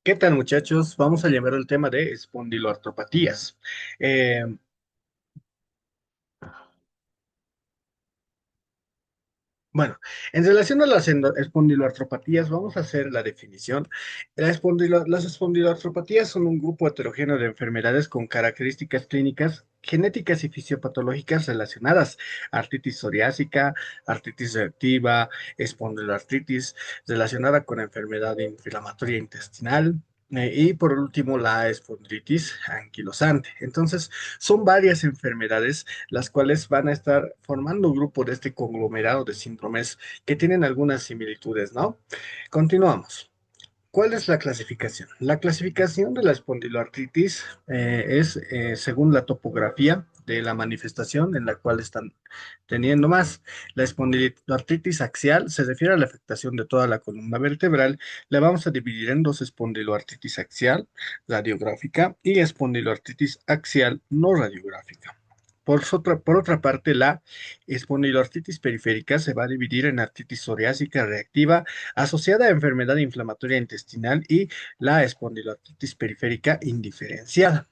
¿Qué tal, muchachos? Vamos a llamar el tema de espondiloartropatías. Eh, bueno, en relación a las espondiloartropatías, vamos a hacer la definición. Las espondiloartropatías son un grupo heterogéneo de enfermedades con características clínicas, genéticas y fisiopatológicas relacionadas. Artritis psoriásica, artritis reactiva, espondiloartritis relacionada con enfermedad inflamatoria intestinal. Y por último, la espondilitis anquilosante. Entonces, son varias enfermedades las cuales van a estar formando un grupo de este conglomerado de síndromes que tienen algunas similitudes, ¿no? Continuamos. ¿Cuál es la clasificación? La clasificación de la espondiloartritis es según la topografía de la manifestación en la cual están teniendo más. La espondiloartritis axial se refiere a la afectación de toda la columna vertebral. La vamos a dividir en dos: espondiloartritis axial radiográfica y espondiloartritis axial no radiográfica. Por otra parte, la espondiloartritis periférica se va a dividir en artritis psoriásica reactiva asociada a enfermedad inflamatoria intestinal y la espondiloartritis periférica indiferenciada.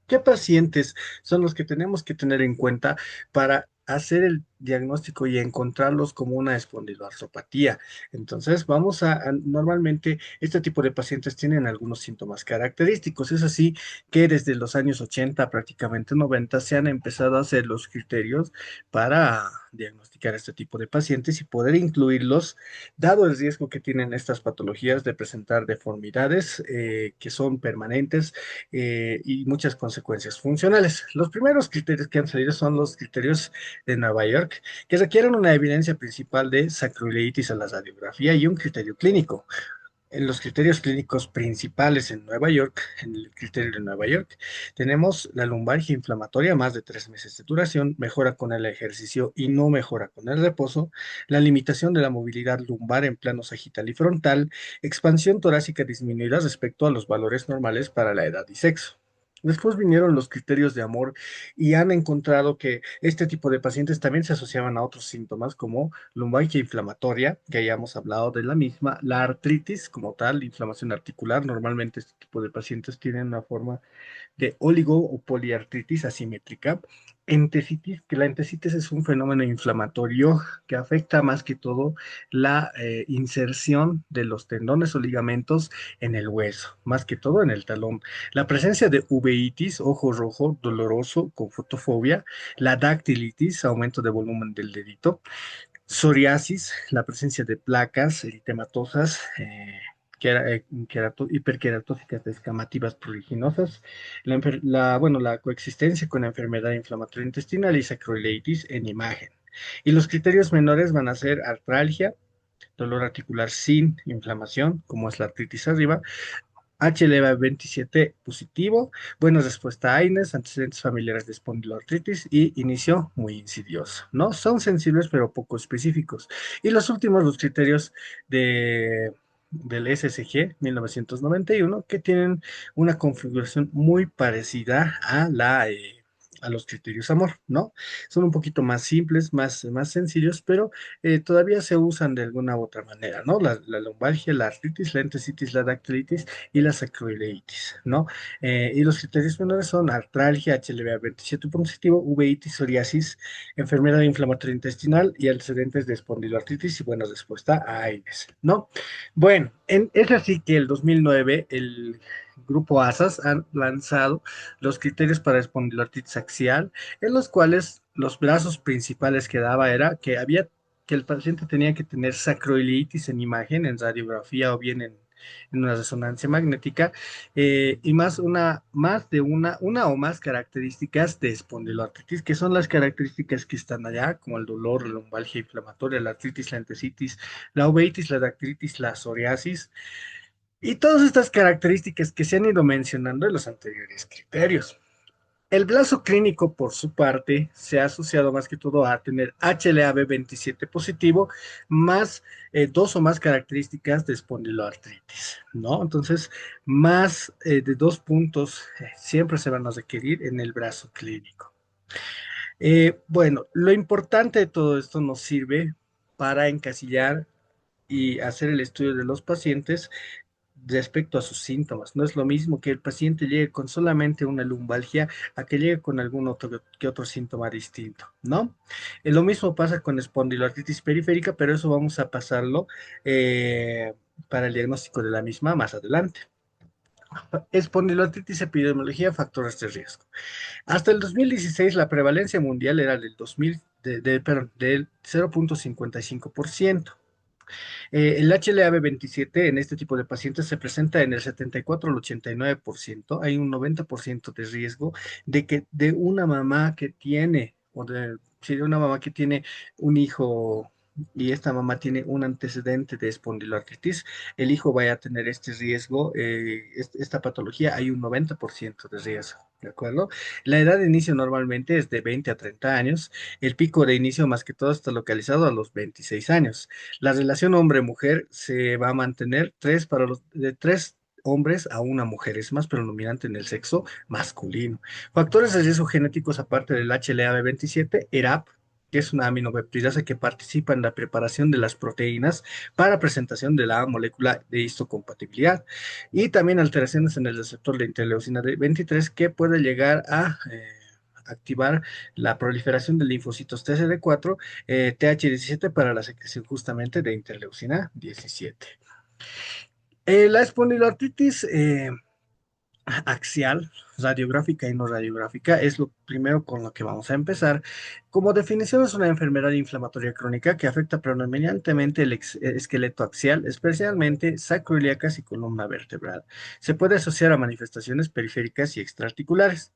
¿Qué pacientes son los que tenemos que tener en cuenta para hacer el diagnóstico y encontrarlos como una espondiloartropatía? Entonces, normalmente este tipo de pacientes tienen algunos síntomas característicos. Es así que desde los años 80, prácticamente 90, se han empezado a hacer los criterios para diagnosticar este tipo de pacientes y poder incluirlos, dado el riesgo que tienen estas patologías de presentar deformidades que son permanentes y muchas consecuencias funcionales. Los primeros criterios que han salido son los criterios de Nueva York, que requieren una evidencia principal de sacroileitis a la radiografía y un criterio clínico. En los criterios clínicos principales en Nueva York, en el criterio de Nueva York, tenemos la lumbalgia inflamatoria, más de 3 meses de duración, mejora con el ejercicio y no mejora con el reposo, la limitación de la movilidad lumbar en plano sagital y frontal, expansión torácica disminuida respecto a los valores normales para la edad y sexo. Después vinieron los criterios de amor y han encontrado que este tipo de pacientes también se asociaban a otros síntomas como lumbalgia inflamatoria, que hayamos hablado de la misma, la artritis como tal, inflamación articular. Normalmente este tipo de pacientes tienen una forma de oligo o poliartritis asimétrica. Entesitis, que la entesitis es un fenómeno inflamatorio que afecta más que todo la inserción de los tendones o ligamentos en el hueso, más que todo en el talón. La presencia de uveitis, ojo rojo, doloroso, con fotofobia, la dactilitis, aumento de volumen del dedito, psoriasis, la presencia de placas eritematosas, hiperqueratóficas descamativas pruriginosas, la coexistencia con la enfermedad inflamatoria intestinal y sacroileitis en imagen. Y los criterios menores van a ser artralgia, dolor articular sin inflamación, como es la artritis arriba, HLA-27 positivo, buena respuesta a AINES, antecedentes familiares de espondiloartritis y inicio muy insidioso, ¿no? Son sensibles pero poco específicos. Y los últimos, los criterios del SSG 1991, que tienen una configuración muy parecida a los criterios AMOR, ¿no? Son un poquito más simples, más sencillos, pero todavía se usan de alguna u otra manera, ¿no? La lumbalgia, la artritis, la entesitis, la dactilitis y la sacroileitis, ¿no? Y los criterios menores son artralgia, HLA-27 positivo, uveitis, psoriasis, enfermedad inflamatoria intestinal y antecedentes de espondiloartritis y buena respuesta a AINES, ¿no? Bueno, es así que el 2009 el grupo ASAS han lanzado los criterios para espondiloartritis axial, en los cuales los brazos principales que daba era que el paciente tenía que tener sacroiliitis en imagen, en radiografía o bien en una resonancia magnética, y una o más características de espondiloartritis, que son las características que están allá, como el dolor, la lumbalgia inflamatoria, la artritis, la entesitis, la uveitis, la dactilitis, la psoriasis, y todas estas características que se han ido mencionando en los anteriores criterios. El brazo clínico, por su parte, se ha asociado más que todo a tener HLA-B27 positivo, más dos o más características de espondiloartritis, ¿no? Entonces, más de 2 puntos siempre se van a requerir en el brazo clínico. Bueno, lo importante de todo esto nos sirve para encasillar y hacer el estudio de los pacientes respecto a sus síntomas. No es lo mismo que el paciente llegue con solamente una lumbalgia a que llegue con algún otro que otro síntoma distinto, ¿no? Lo mismo pasa con espondiloartritis periférica, pero eso vamos a pasarlo para el diagnóstico de la misma más adelante. Espondiloartritis, epidemiología, factores de riesgo. Hasta el 2016 la prevalencia mundial era del 2000, perdón, del 0,55%. El HLA-B27 en este tipo de pacientes se presenta en el 74 al 89%. Hay un 90% de riesgo de que de una mamá que tiene, o de, sí, de una mamá que tiene un hijo y esta mamá tiene un antecedente de espondiloartritis, el hijo vaya a tener este riesgo, esta patología, hay un 90% de riesgo. ¿De acuerdo? La edad de inicio normalmente es de 20 a 30 años. El pico de inicio más que todo está localizado a los 26 años. La relación hombre-mujer se va a mantener de tres hombres a una mujer, es más predominante en el sexo masculino. Factores de riesgo genéticos aparte del HLA-B27, ERAP, que es una aminopeptidasa que participa en la preparación de las proteínas para presentación de la molécula de histocompatibilidad, y también alteraciones en el receptor de interleucina 23 que puede llegar a activar la proliferación de linfocitos TCD4, TH17 para la secreción justamente de interleucina 17. La espondiloartritis axial, radiográfica y no radiográfica, es lo primero con lo que vamos a empezar. Como definición, es una enfermedad inflamatoria crónica que afecta predominantemente el esqueleto axial, especialmente sacroiliacas y columna vertebral. Se puede asociar a manifestaciones periféricas y extraarticulares.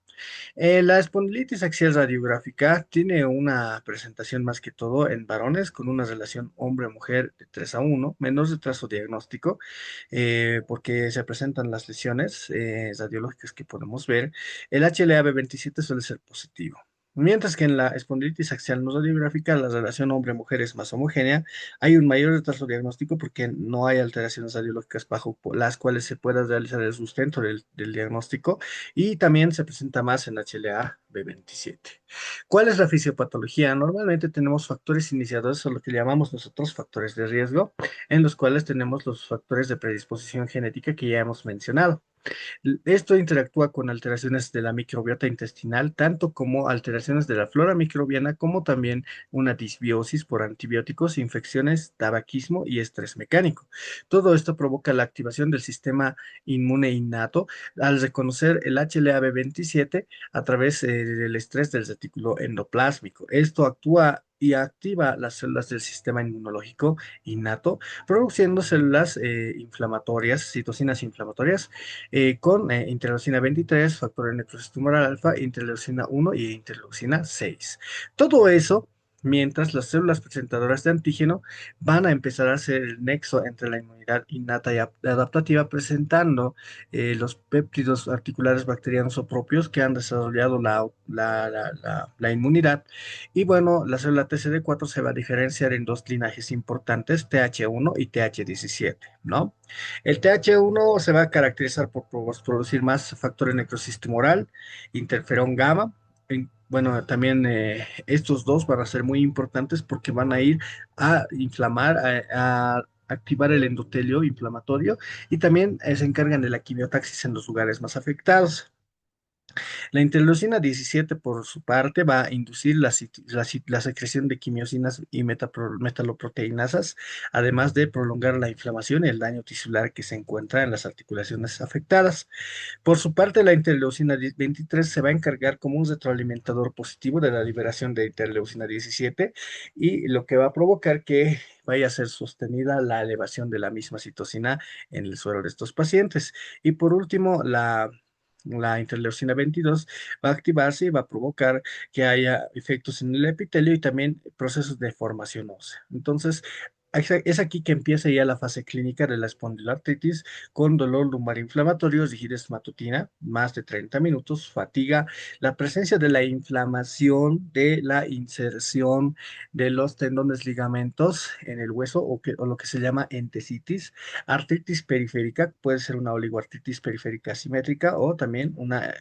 La espondilitis axial radiográfica tiene una presentación más que todo en varones con una relación hombre-mujer de 3 a 1, menos retraso diagnóstico, porque se presentan las lesiones radiológicas que podemos ver. El HLA-B27 suele ser positivo. Mientras que en la espondilitis axial no radiográfica la relación hombre-mujer es más homogénea, hay un mayor retraso diagnóstico porque no hay alteraciones radiológicas bajo las cuales se pueda realizar el sustento del diagnóstico, y también se presenta más en HLA-B27. ¿Cuál es la fisiopatología? Normalmente tenemos factores iniciadores o lo que llamamos nosotros factores de riesgo, en los cuales tenemos los factores de predisposición genética que ya hemos mencionado. Esto interactúa con alteraciones de la microbiota intestinal, tanto como alteraciones de la flora microbiana, como también una disbiosis por antibióticos, infecciones, tabaquismo y estrés mecánico. Todo esto provoca la activación del sistema inmune innato al reconocer el HLA-B27 a través del estrés del retículo endoplásmico. Esto actúa y activa las células del sistema inmunológico innato, produciendo células inflamatorias, citocinas inflamatorias, con interleucina 23, factor de necrosis tumoral alfa, interleucina 1 y interleucina 6. Todo eso mientras las células presentadoras de antígeno van a empezar a hacer el nexo entre la inmunidad innata y adaptativa, presentando los péptidos articulares bacterianos o propios que han desarrollado la inmunidad. Y bueno, la célula TCD4 se va a diferenciar en dos linajes importantes, TH1 y TH17, ¿no? El TH1 se va a caracterizar por producir más factor de necrosis tumoral, interferón gamma. Bueno, también estos dos van a ser muy importantes porque van a ir a inflamar, a activar el endotelio inflamatorio, y también se encargan de la quimiotaxis en los lugares más afectados. La interleucina 17, por su parte, va a inducir la secreción de quimiosinas y metaloproteinasas, además de prolongar la inflamación y el daño tisular que se encuentra en las articulaciones afectadas. Por su parte, la interleucina 23 se va a encargar como un retroalimentador positivo de la liberación de interleucina 17, y lo que va a provocar que vaya a ser sostenida la elevación de la misma citocina en el suero de estos pacientes. Y por último, la interleucina 22 va a activarse y va a provocar que haya efectos en el epitelio y también procesos de formación ósea. Entonces, es aquí que empieza ya la fase clínica de la espondiloartritis, con dolor lumbar inflamatorio, rigidez matutina, más de 30 minutos, fatiga, la presencia de la inflamación de la inserción de los tendones ligamentos en el hueso, o lo que se llama entesitis, artritis periférica, puede ser una oligoartritis periférica asimétrica o también una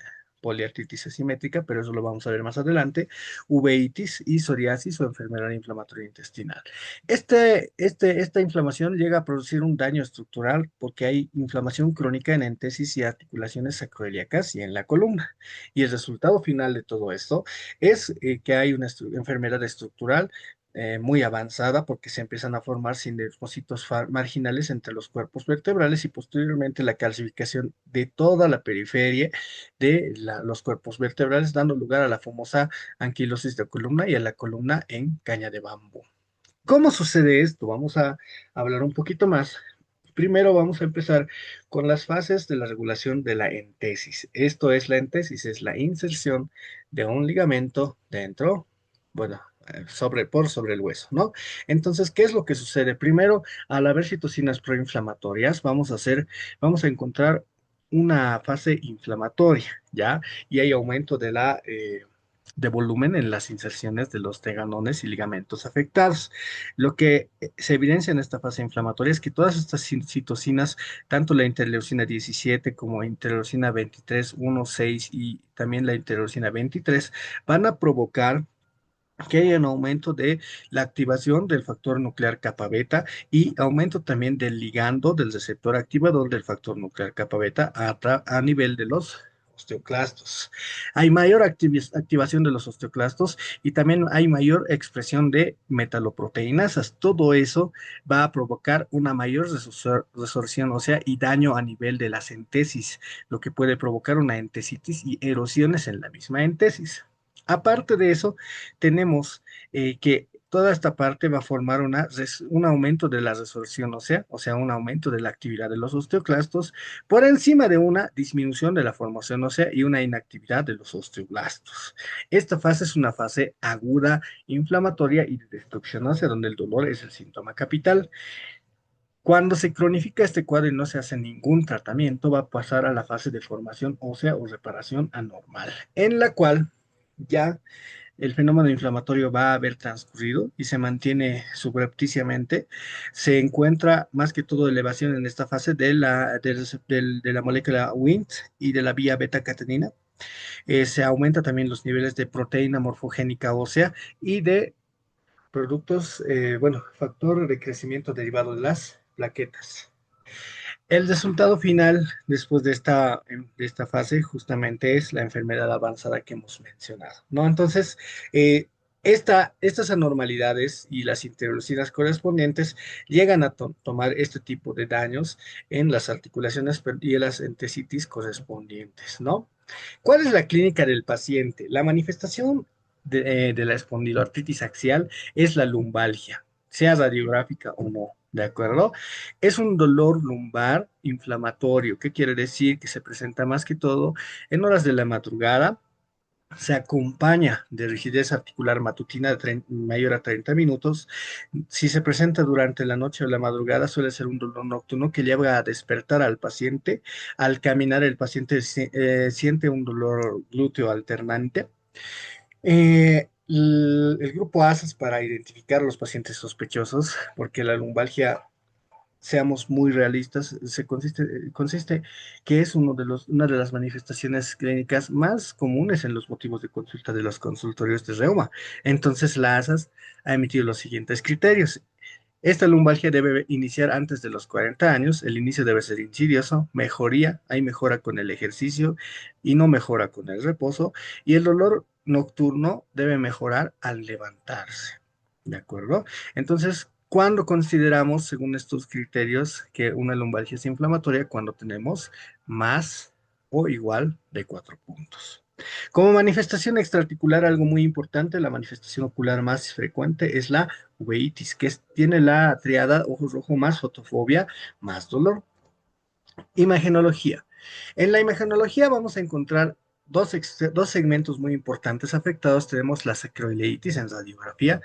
poliartritis asimétrica, pero eso lo vamos a ver más adelante, uveitis y psoriasis o enfermedad inflamatoria intestinal. Esta inflamación llega a producir un daño estructural porque hay inflamación crónica en entesis y articulaciones sacroiliacas y en la columna. Y el resultado final de todo esto es que hay una enfermedad estructural muy avanzada porque se empiezan a formar depósitos marginales entre los cuerpos vertebrales y posteriormente la calcificación de toda la periferia de los cuerpos vertebrales, dando lugar a la famosa anquilosis de columna y a la columna en caña de bambú. ¿Cómo sucede esto? Vamos a hablar un poquito más. Primero vamos a empezar con las fases de la regulación de la entesis. Esto es la entesis, es la inserción de un ligamento dentro, bueno, por sobre el hueso, ¿no? Entonces, ¿qué es lo que sucede? Primero, al haber citocinas proinflamatorias, vamos a encontrar una fase inflamatoria, ¿ya? Y hay aumento de volumen en las inserciones de los teganones y ligamentos afectados. Lo que se evidencia en esta fase inflamatoria es que todas estas citocinas, tanto la interleucina 17 como interleucina 23, 1, 6 y también la interleucina 23, van a provocar que haya un aumento de la activación del factor nuclear kappa beta y aumento también del ligando del receptor activador del factor nuclear kappa beta a nivel de los osteoclastos. Hay mayor activación de los osteoclastos y también hay mayor expresión de metaloproteinasas. Todo eso va a provocar una mayor resorción ósea y daño a nivel de la entesis, lo que puede provocar una entesitis y erosiones en la misma entesis. Aparte de eso, tenemos que toda esta parte va a formar un aumento de la resorción ósea, o sea, un aumento de la actividad de los osteoclastos, por encima de una disminución de la formación ósea y una inactividad de los osteoblastos. Esta fase es una fase aguda, inflamatoria y de destrucción ósea, donde el dolor es el síntoma capital. Cuando se cronifica este cuadro y no se hace ningún tratamiento, va a pasar a la fase de formación ósea o reparación anormal, en la cual ya el fenómeno inflamatorio va a haber transcurrido y se mantiene subrepticiamente. Se encuentra más que todo elevación en esta fase de la molécula Wnt y de la vía beta-catenina. Se aumenta también los niveles de proteína morfogénica ósea y de productos, bueno, factor de crecimiento derivado de las plaquetas. El resultado final después de esta fase justamente es la enfermedad avanzada que hemos mencionado, ¿no? Entonces, eh, estas anormalidades y las interleucinas correspondientes llegan a tomar este tipo de daños en las articulaciones y en las entesitis correspondientes, ¿no? ¿Cuál es la clínica del paciente? La manifestación de la espondiloartritis axial es la lumbalgia, sea radiográfica o no, ¿de acuerdo? Es un dolor lumbar inflamatorio. ¿Qué quiere decir? Que se presenta más que todo en horas de la madrugada. Se acompaña de rigidez articular matutina mayor a 30 minutos. Si se presenta durante la noche o la madrugada, suele ser un dolor nocturno que lleva a despertar al paciente. Al caminar, el paciente siente un dolor glúteo alternante. El grupo ASAS para identificar a los pacientes sospechosos, porque la lumbalgia, seamos muy realistas, consiste que es una de las manifestaciones clínicas más comunes en los motivos de consulta de los consultorios de reuma. Entonces, la ASAS ha emitido los siguientes criterios. Esta lumbalgia debe iniciar antes de los 40 años, el inicio debe ser insidioso, hay mejora con el ejercicio y no mejora con el reposo, y el dolor nocturno debe mejorar al levantarse. ¿De acuerdo? Entonces, ¿cuándo consideramos, según estos criterios, que una lumbalgia es inflamatoria? Cuando tenemos más o igual de 4 puntos. Como manifestación extraarticular, algo muy importante, la manifestación ocular más frecuente es la uveitis, tiene la triada ojo rojo más fotofobia más dolor. Imagenología. En la imagenología vamos a encontrar dos segmentos muy importantes afectados. Tenemos la sacroileitis en radiografía.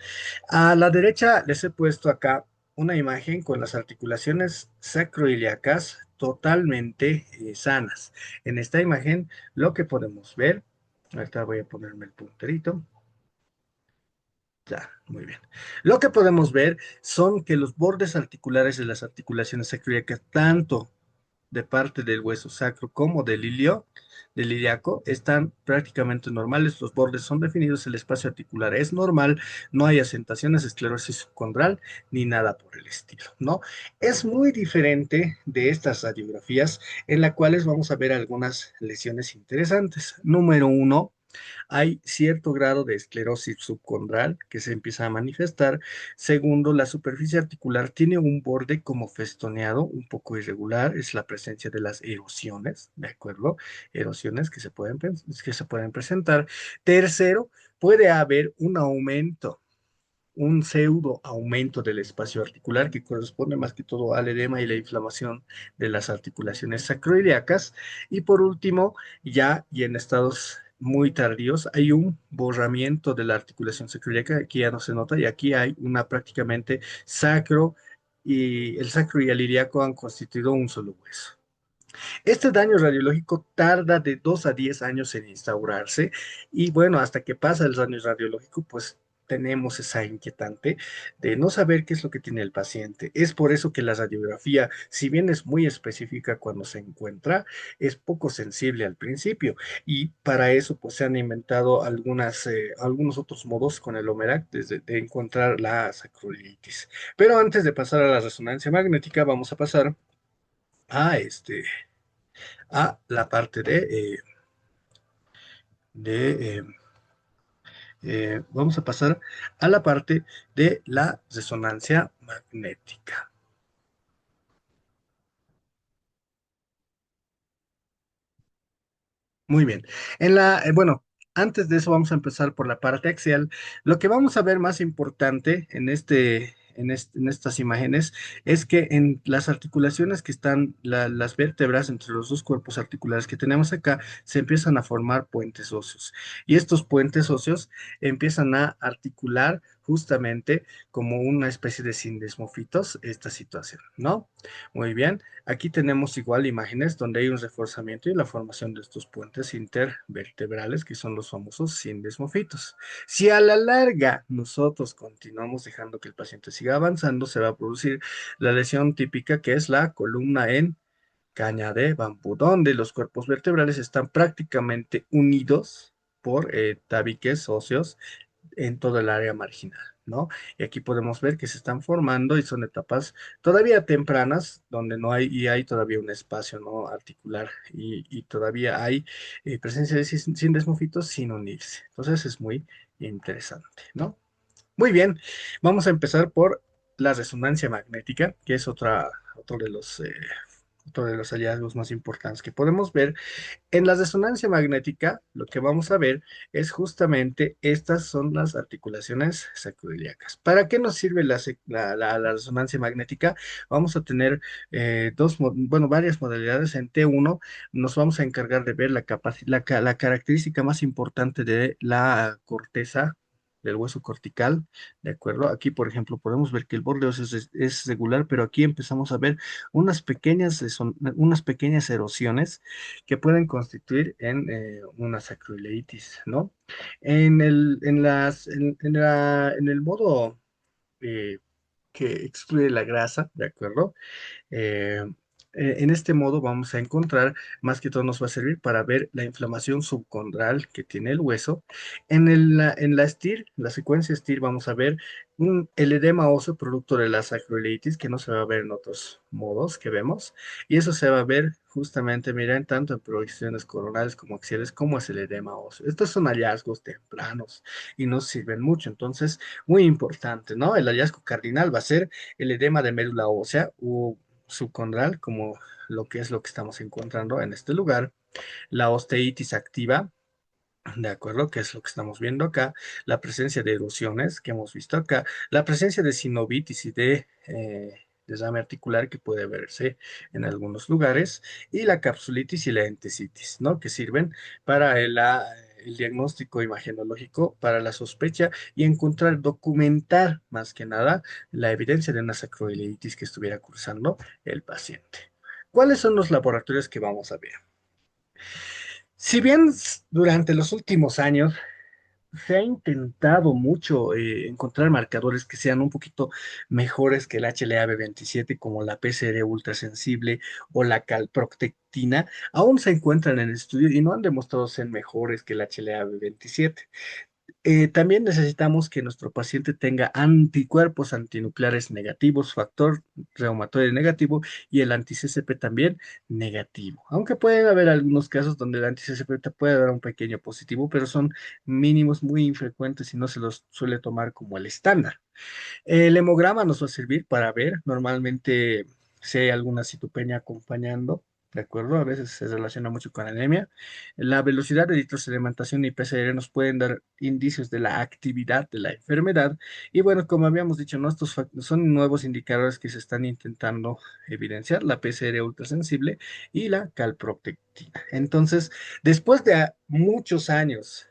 A la derecha les he puesto acá una imagen con las articulaciones sacroiliacas totalmente sanas. En esta imagen lo que podemos ver, ahorita voy a ponerme el punterito. Ya, muy bien. Lo que podemos ver son que los bordes articulares de las articulaciones sacroiliacas, tanto de parte del hueso sacro como del ilíaco, están prácticamente normales, los bordes son definidos, el espacio articular es normal, no hay asentaciones, esclerosis subcondral, ni nada por el estilo, ¿no? Es muy diferente de estas radiografías en las cuales vamos a ver algunas lesiones interesantes. Número uno, hay cierto grado de esclerosis subcondral que se empieza a manifestar. Segundo, la superficie articular tiene un borde como festoneado, un poco irregular, es la presencia de las erosiones, ¿de acuerdo? Erosiones que se pueden presentar. Tercero, puede haber un aumento, un pseudo aumento del espacio articular que corresponde más que todo al edema y la inflamación de las articulaciones sacroiliacas. Y por último, ya y en estados muy tardíos, hay un borramiento de la articulación sacroiliaca, aquí ya no se nota, y aquí hay una prácticamente sacro, y el sacro y el ilíaco han constituido un solo hueso. Este daño radiológico tarda de 2 a 10 años en instaurarse y bueno, hasta que pasa el daño radiológico, pues tenemos esa inquietante de no saber qué es lo que tiene el paciente. Es por eso que la radiografía, si bien es muy específica cuando se encuentra, es poco sensible al principio y para eso pues se han inventado algunos otros modos con el OMERAC de encontrar la sacroiliitis. Pero antes de pasar a la resonancia magnética, vamos a pasar a a la parte de vamos a pasar a la parte de la resonancia magnética. Muy bien. Bueno, antes de eso vamos a empezar por la parte axial. Lo que vamos a ver más importante en estas imágenes es que en las articulaciones que están, las vértebras entre los dos cuerpos articulares que tenemos acá, se empiezan a formar puentes óseos. Y estos puentes óseos empiezan a articular justamente como una especie de sindesmofitos esta situación, ¿no? Muy bien. Aquí tenemos igual imágenes donde hay un reforzamiento y la formación de estos puentes intervertebrales que son los famosos sindesmofitos. Si a la larga nosotros continuamos dejando que el paciente siga avanzando, se va a producir la lesión típica que es la columna en caña de bambú, donde los cuerpos vertebrales están prácticamente unidos por tabiques óseos en todo el área marginal, ¿no? Y aquí podemos ver que se están formando y son etapas todavía tempranas, donde no hay, y hay todavía un espacio, ¿no? Articular y todavía hay presencia de sindesmofitos sin unirse. Entonces es muy interesante, ¿no? Muy bien, vamos a empezar por la resonancia magnética, que es otro otro de los hallazgos más importantes que podemos ver en la resonancia magnética, lo que vamos a ver es justamente estas son las articulaciones sacroiliacas. ¿Para qué nos sirve la resonancia magnética? Vamos a tener bueno, varias modalidades. En T1 nos vamos a encargar de ver la característica más importante de la corteza del hueso cortical, ¿de acuerdo? Aquí, por ejemplo, podemos ver que el borde óseo es regular, pero aquí empezamos a ver unas pequeñas erosiones que pueden constituir en una sacroileitis, ¿no? En el modo eh, que excluye la grasa, ¿de acuerdo? Eh, en este modo vamos a encontrar, más que todo nos va a servir para ver la inflamación subcondral que tiene el hueso. En la STIR, la secuencia STIR, vamos a ver el edema óseo producto de la sacroiliitis, que no se va a ver en otros modos que vemos. Y eso se va a ver justamente, miren, tanto en proyecciones coronales como axiales, como es el edema óseo. Estos son hallazgos tempranos y nos sirven mucho. Entonces, muy importante, ¿no? El hallazgo cardinal va a ser el edema de médula ósea u subcondral, como lo que es lo que estamos encontrando en este lugar, la osteitis activa, de acuerdo, que es lo que estamos viendo acá, la presencia de erosiones que hemos visto acá, la presencia de sinovitis y de desame articular que puede verse en algunos lugares, y la capsulitis y la entesitis, ¿no? Que sirven para el diagnóstico imagenológico, para la sospecha y encontrar, documentar más que nada la evidencia de una sacroileitis que estuviera cursando el paciente. ¿Cuáles son los laboratorios que vamos a ver? Si bien durante los últimos años se ha intentado mucho encontrar marcadores que sean un poquito mejores que el HLA-B27, como la PCR ultrasensible o la calprotectina. Aún se encuentran en el estudio y no han demostrado ser mejores que el HLA-B27. También necesitamos que nuestro paciente tenga anticuerpos antinucleares negativos, factor reumatoide negativo y el anti-CCP también negativo. Aunque pueden haber algunos casos donde el anti-CCP te puede dar un pequeño positivo, pero son mínimos muy infrecuentes y no se los suele tomar como el estándar. El hemograma nos va a servir para ver normalmente si hay alguna citopenia acompañando, ¿de acuerdo? A veces se relaciona mucho con anemia. La velocidad de eritrosedimentación y PCR nos pueden dar indicios de la actividad de la enfermedad. Y bueno, como habíamos dicho, ¿no? Estos son nuevos indicadores que se están intentando evidenciar, la PCR ultrasensible y la calprotectina. Entonces, después de muchos años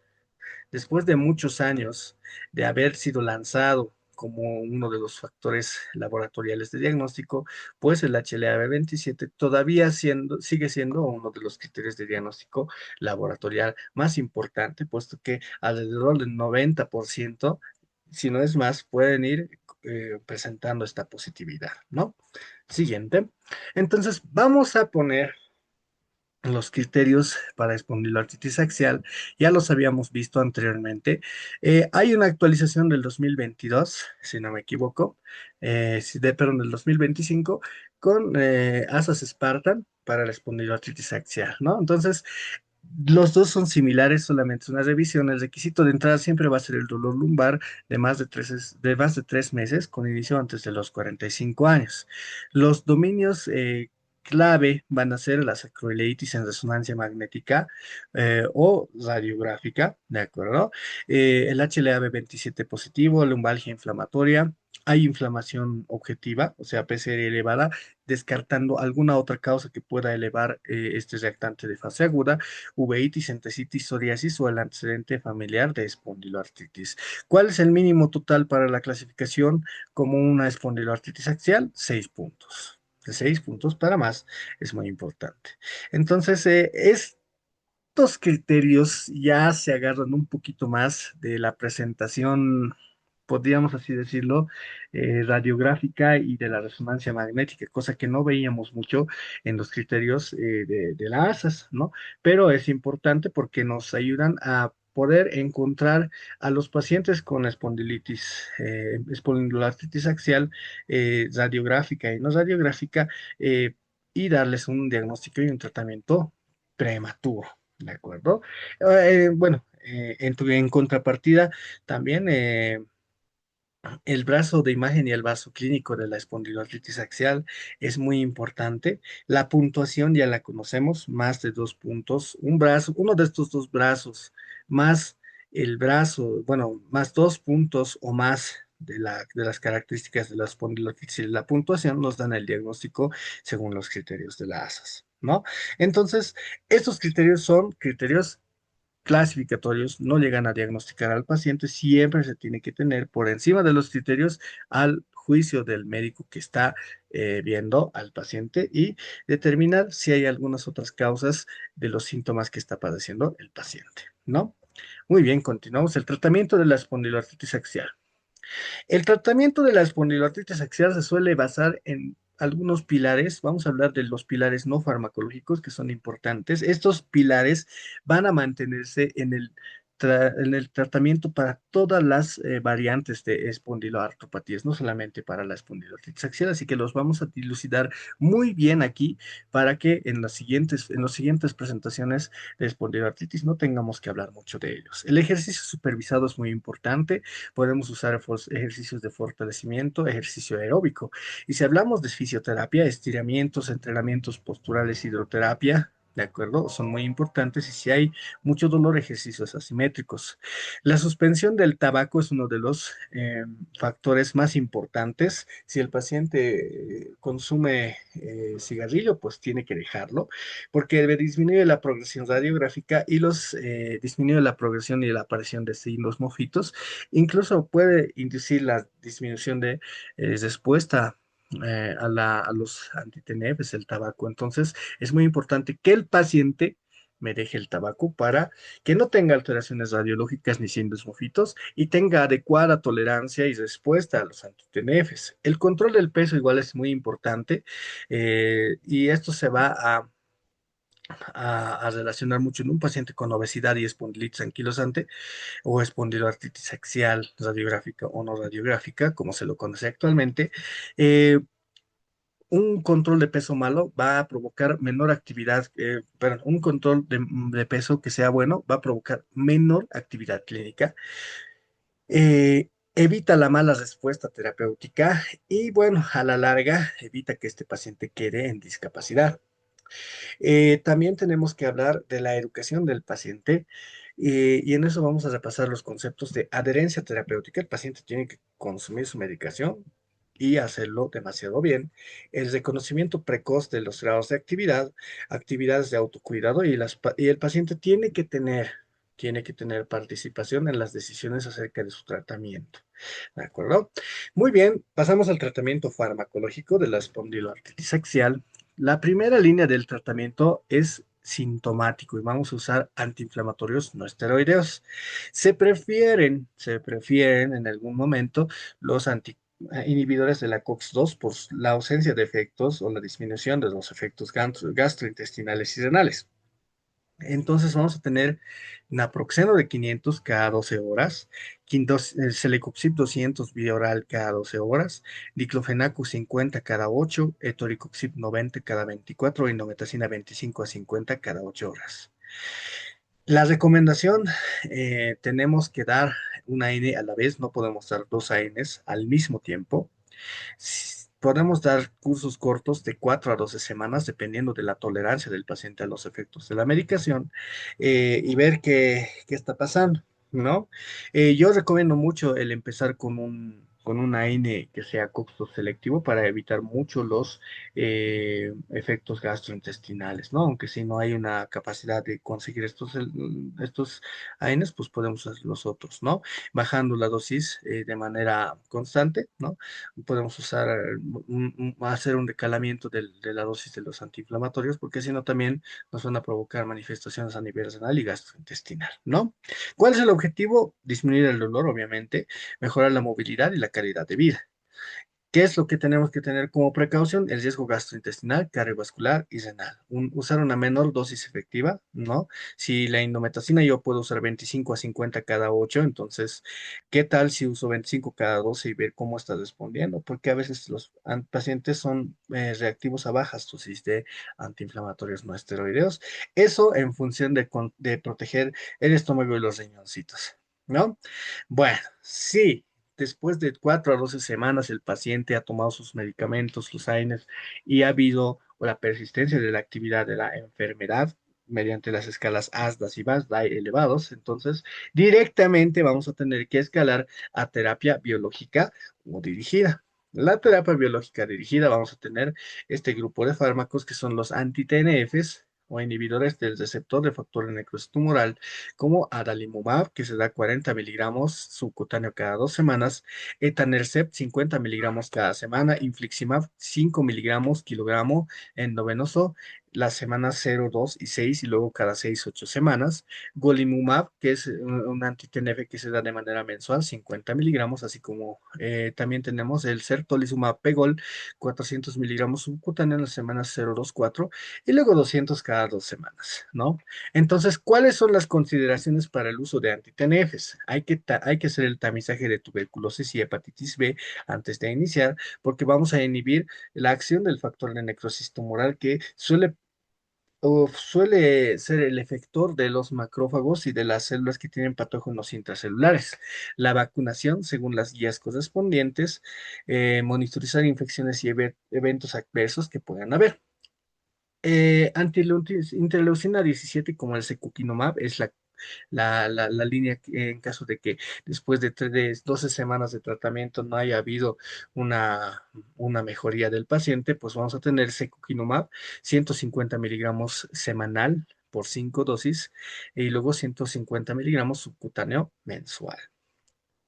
de haber sido lanzado como uno de los factores laboratoriales de diagnóstico, pues el HLA-B27 todavía sigue siendo uno de los criterios de diagnóstico laboratorial más importante, puesto que alrededor del 90%, si no es más, pueden ir presentando esta positividad, ¿no? Siguiente. Entonces, vamos a poner los criterios para espondiloartritis axial, ya los habíamos visto anteriormente. Hay una actualización del 2022, si no me equivoco, perdón, del 2025, con ASAS Spartan para la espondiloartritis axial, ¿no? Entonces, los dos son similares, solamente es una revisión. El requisito de entrada siempre va a ser el dolor lumbar de más de 3 meses, con inicio antes de los 45 años. Los dominios clave van a ser la sacroileitis en resonancia magnética o radiográfica, ¿de acuerdo? El HLA-B27 positivo, lumbalgia inflamatoria. Hay inflamación objetiva, o sea, PCR elevada, descartando alguna otra causa que pueda elevar este reactante de fase aguda, uveitis, entesitis, psoriasis o el antecedente familiar de espondiloartritis. ¿Cuál es el mínimo total para la clasificación como una espondiloartritis axial? 6 puntos. De 6 puntos para más es muy importante. Entonces, estos criterios ya se agarran un poquito más de la presentación, podríamos así decirlo, radiográfica y de la resonancia magnética, cosa que no veíamos mucho en los criterios de la ASAS, ¿no? Pero es importante porque nos ayudan a poder encontrar a los pacientes con espondiloartritis axial, radiográfica y no radiográfica, y darles un diagnóstico y un tratamiento prematuro. ¿De acuerdo? Bueno, en contrapartida, también el brazo de imagen y el vaso clínico de la espondiloartritis axial es muy importante. La puntuación ya la conocemos, más de 2 puntos. Un brazo, uno de estos dos brazos, más el brazo, bueno, más 2 puntos o más de las características de la espondiloartritis y la puntuación nos dan el diagnóstico según los criterios de la ASAS, ¿no? Entonces, estos criterios son criterios clasificatorios, no llegan a diagnosticar al paciente, siempre se tiene que tener por encima de los criterios al juicio del médico que está viendo al paciente y determinar si hay algunas otras causas de los síntomas que está padeciendo el paciente, ¿no? Muy bien, continuamos. El tratamiento de la espondiloartritis axial. El tratamiento de la espondiloartritis axial se suele basar en algunos pilares. Vamos a hablar de los pilares no farmacológicos que son importantes. Estos pilares van a mantenerse en el tratamiento para todas las variantes de espondiloartropatías, no solamente para la espondiloartritis axial, así que los vamos a dilucidar muy bien aquí para que en las siguientes presentaciones de espondiloartritis no tengamos que hablar mucho de ellos. El ejercicio supervisado es muy importante. Podemos usar ejercicios de fortalecimiento, ejercicio aeróbico. Y si hablamos de fisioterapia, estiramientos, entrenamientos posturales, hidroterapia, ¿de acuerdo? Son muy importantes y si hay mucho dolor, ejercicios asimétricos. La suspensión del tabaco es uno de los factores más importantes. Si el paciente consume cigarrillo, pues tiene que dejarlo, porque disminuye la progresión radiográfica y disminuye la progresión y la aparición de signos mofitos. Incluso puede inducir la disminución de respuesta a los anti-TNFs, el tabaco. Entonces, es muy importante que el paciente me deje el tabaco para que no tenga alteraciones radiológicas ni signos mofitos y tenga adecuada tolerancia y respuesta a los anti-TNFs. El control del peso igual es muy importante y esto se va a relacionar mucho en un paciente con obesidad y espondilitis anquilosante o espondiloartritis axial radiográfica o no radiográfica, como se lo conoce actualmente. Eh, un control de peso malo va a provocar menor actividad, perdón, un control de peso que sea bueno va a provocar menor actividad clínica, evita la mala respuesta terapéutica y bueno, a la larga evita que este paciente quede en discapacidad. También tenemos que hablar de la educación del paciente y en eso vamos a repasar los conceptos de adherencia terapéutica. El paciente tiene que consumir su medicación y hacerlo demasiado bien. El reconocimiento precoz de los grados de actividad, actividades de autocuidado y el paciente tiene que tener participación en las decisiones acerca de su tratamiento. ¿De acuerdo? Muy bien, pasamos al tratamiento farmacológico de la espondiloartritis axial. La primera línea del tratamiento es sintomático y vamos a usar antiinflamatorios no esteroideos. Se prefieren en algún momento los inhibidores de la COX-2 por la ausencia de efectos o la disminución de los efectos gastrointestinales y renales. Entonces vamos a tener naproxeno de 500 cada 12 horas, celecoxib 200 vía oral cada 12 horas, diclofenaco 50 cada 8, etoricoxib 90 cada 24 y indometacina 25 a 50 cada 8 horas. La recomendación, tenemos que dar una AINE a la vez, no podemos dar dos AINEs al mismo tiempo. Podemos dar cursos cortos de 4 a 12 semanas, dependiendo de la tolerancia del paciente a los efectos de la medicación, y ver qué está pasando, ¿no? Yo recomiendo mucho el empezar con un AINE que sea coxo selectivo para evitar mucho los efectos gastrointestinales, ¿no? Aunque si no hay una capacidad de conseguir estos AINEs, pues podemos hacer los otros, ¿no? Bajando la dosis de manera constante, ¿no? Podemos usar, hacer un recalamiento de la dosis de los antiinflamatorios, porque si no también nos van a provocar manifestaciones a nivel renal y gastrointestinal, ¿no? ¿Cuál es el objetivo? Disminuir el dolor, obviamente, mejorar la movilidad y la calidad de vida. ¿Qué es lo que tenemos que tener como precaución? El riesgo gastrointestinal, cardiovascular y renal. Usar una menor dosis efectiva, ¿no? Si la indometacina yo puedo usar 25 a 50 cada 8, entonces, ¿qué tal si uso 25 cada 12 y ver cómo está respondiendo? Porque a veces los pacientes son reactivos a bajas dosis de antiinflamatorios no esteroideos. Eso en función de proteger el estómago y los riñoncitos, ¿no? Bueno, sí. Después de 4 a 12 semanas, el paciente ha tomado sus medicamentos, sus AINES, y ha habido la persistencia de la actividad de la enfermedad mediante las escalas ASDAS y BASDA elevados. Entonces, directamente vamos a tener que escalar a terapia biológica o dirigida. La terapia biológica dirigida vamos a tener este grupo de fármacos que son los anti-TNFs o inhibidores del receptor de factor de necrosis tumoral, como adalimumab, que se da 40 miligramos subcutáneo cada 2 semanas, etanercept 50 miligramos cada semana, infliximab 5 miligramos kilogramo endovenoso las semanas 0, 2 y 6 y luego cada 6, 8 semanas, golimumab, que es un anti-TNF que se da de manera mensual, 50 miligramos, así como también tenemos el certolizumab pegol, 400 miligramos subcutáneo en las semanas 0, 2, 4 y luego 200 cada 2 semanas, ¿no? Entonces, ¿cuáles son las consideraciones para el uso de anti-TNFs? Hay que hacer el tamizaje de tuberculosis y hepatitis B antes de iniciar, porque vamos a inhibir la acción del factor de necrosis tumoral que suele ser el efector de los macrófagos y de las células que tienen patógenos intracelulares. La vacunación, según las guías correspondientes, monitorizar infecciones y eventos adversos que puedan haber. Interleucina 17 como el secukinumab es la línea en caso de que después de 12 semanas de tratamiento no haya habido una mejoría del paciente, pues vamos a tener secukinumab 150 miligramos semanal por 5 dosis y luego 150 miligramos subcutáneo mensual.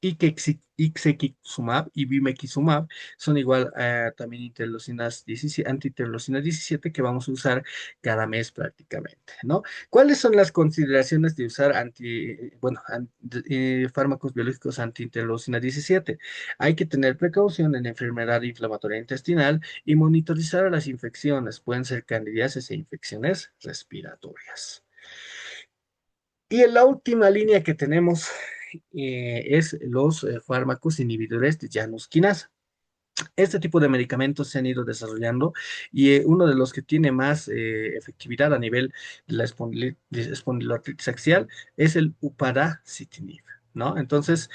Ixekizumab y bimekizumab son igual también interleucinas 17, antiinterleucinas 17 que vamos a usar cada mes prácticamente, ¿no? ¿Cuáles son las consideraciones de usar fármacos biológicos antiinterleucina 17? Hay que tener precaución en enfermedad inflamatoria intestinal y monitorizar las infecciones. Pueden ser candidiasis e infecciones respiratorias. Y en la última línea que tenemos es los fármacos inhibidores de Janus quinasa. Este tipo de medicamentos se han ido desarrollando y uno de los que tiene más efectividad a nivel de la espondiloartritis axial es el upadacitinib, ¿no? Entonces,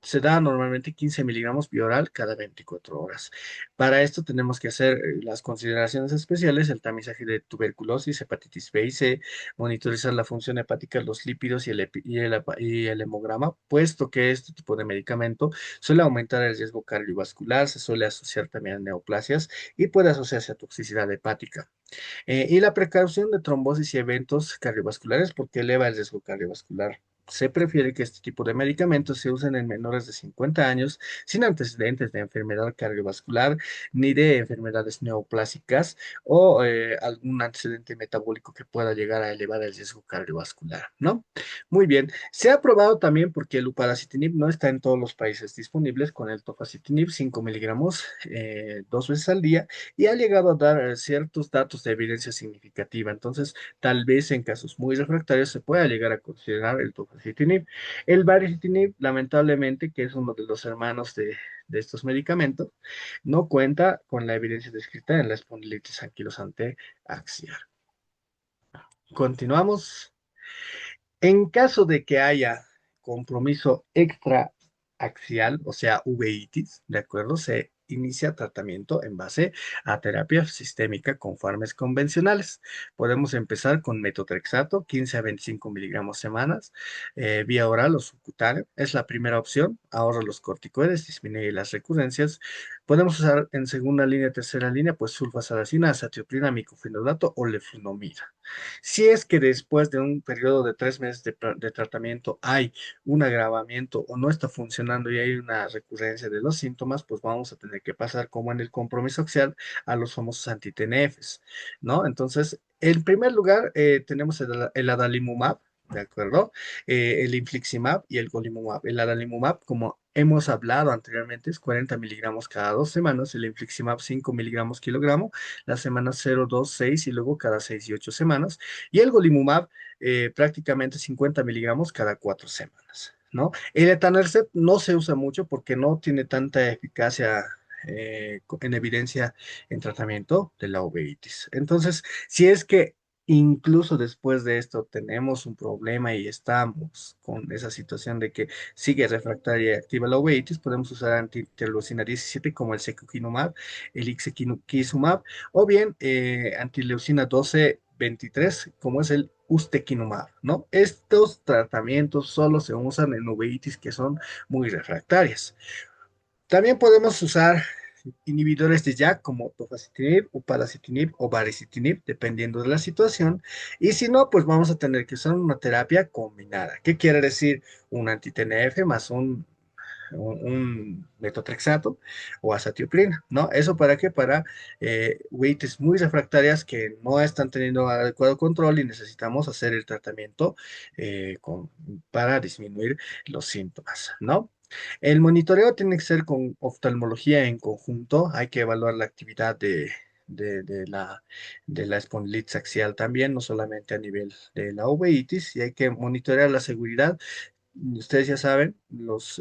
se da normalmente 15 miligramos bioral cada 24 horas. Para esto tenemos que hacer las consideraciones especiales, el tamizaje de tuberculosis, hepatitis B y C, monitorizar la función hepática, los lípidos y el hemograma, puesto que este tipo de medicamento suele aumentar el riesgo cardiovascular, se suele asociar también a neoplasias y puede asociarse a toxicidad hepática. Y la precaución de trombosis y eventos cardiovasculares porque eleva el riesgo cardiovascular. Se prefiere que este tipo de medicamentos se usen en menores de 50 años sin antecedentes de enfermedad cardiovascular ni de enfermedades neoplásicas o algún antecedente metabólico que pueda llegar a elevar el riesgo cardiovascular, ¿no? Muy bien. Se ha probado también porque el upadacitinib no está en todos los países disponibles con el tofacitinib 5 miligramos 2 veces al día y ha llegado a dar ciertos datos de evidencia significativa. Entonces, tal vez en casos muy refractarios se pueda llegar a considerar el tofacitinib. El baricitinib, lamentablemente, que es uno de los hermanos de estos medicamentos, no cuenta con la evidencia descrita en la espondilitis anquilosante axial. Continuamos. En caso de que haya compromiso extraaxial, o sea, uveitis, ¿de acuerdo? Se inicia tratamiento en base a terapia sistémica con fármacos convencionales. Podemos empezar con metotrexato, 15 a 25 miligramos semanas, vía oral o subcutáneo. Es la primera opción. Ahorra los corticoides, disminuye las recurrencias. Podemos usar en segunda línea, tercera línea, pues sulfasalazina, azatioprina, micofenodato o leflunomida. Si es que después de un periodo de 3 meses de tratamiento hay un agravamiento o no está funcionando y hay una recurrencia de los síntomas, pues vamos a tener que pasar, como en el compromiso axial, a los famosos anti-TNFs, ¿no? Entonces, en primer lugar, tenemos el adalimumab, ¿de acuerdo? El infliximab y el golimumab. El adalimumab, como hemos hablado anteriormente, es 40 miligramos cada 2 semanas, el infliximab 5 miligramos kilogramo, las semanas 0, 2, 6 y luego cada 6 y 8 semanas. Y el golimumab, prácticamente 50 miligramos cada 4 semanas, ¿no? El etanercept no se usa mucho porque no tiene tanta eficacia en evidencia en tratamiento de la uveitis. Entonces, si es que incluso después de esto tenemos un problema y estamos con esa situación de que sigue refractaria y activa la uveitis, podemos usar anti-interleucina 17 como el secukinumab, el ixekizumab o bien antileucina 12-23, como es el ustekinumab, ¿no? Estos tratamientos solo se usan en uveitis que son muy refractarias. También podemos usar inhibidores de JAK como tofacitinib, upadacitinib o baricitinib, dependiendo de la situación. Y si no, pues vamos a tener que usar una terapia combinada. ¿Qué quiere decir? Un anti-TNF más un metotrexato o azatioprina, ¿no? ¿Eso para qué? Para uveitis muy refractarias que no están teniendo adecuado control y necesitamos hacer el tratamiento para disminuir los síntomas, ¿no? El monitoreo tiene que ser con oftalmología en conjunto, hay que evaluar la actividad de la espondilitis axial también, no solamente a nivel de la uveitis, y hay que monitorear la seguridad. Ustedes ya saben los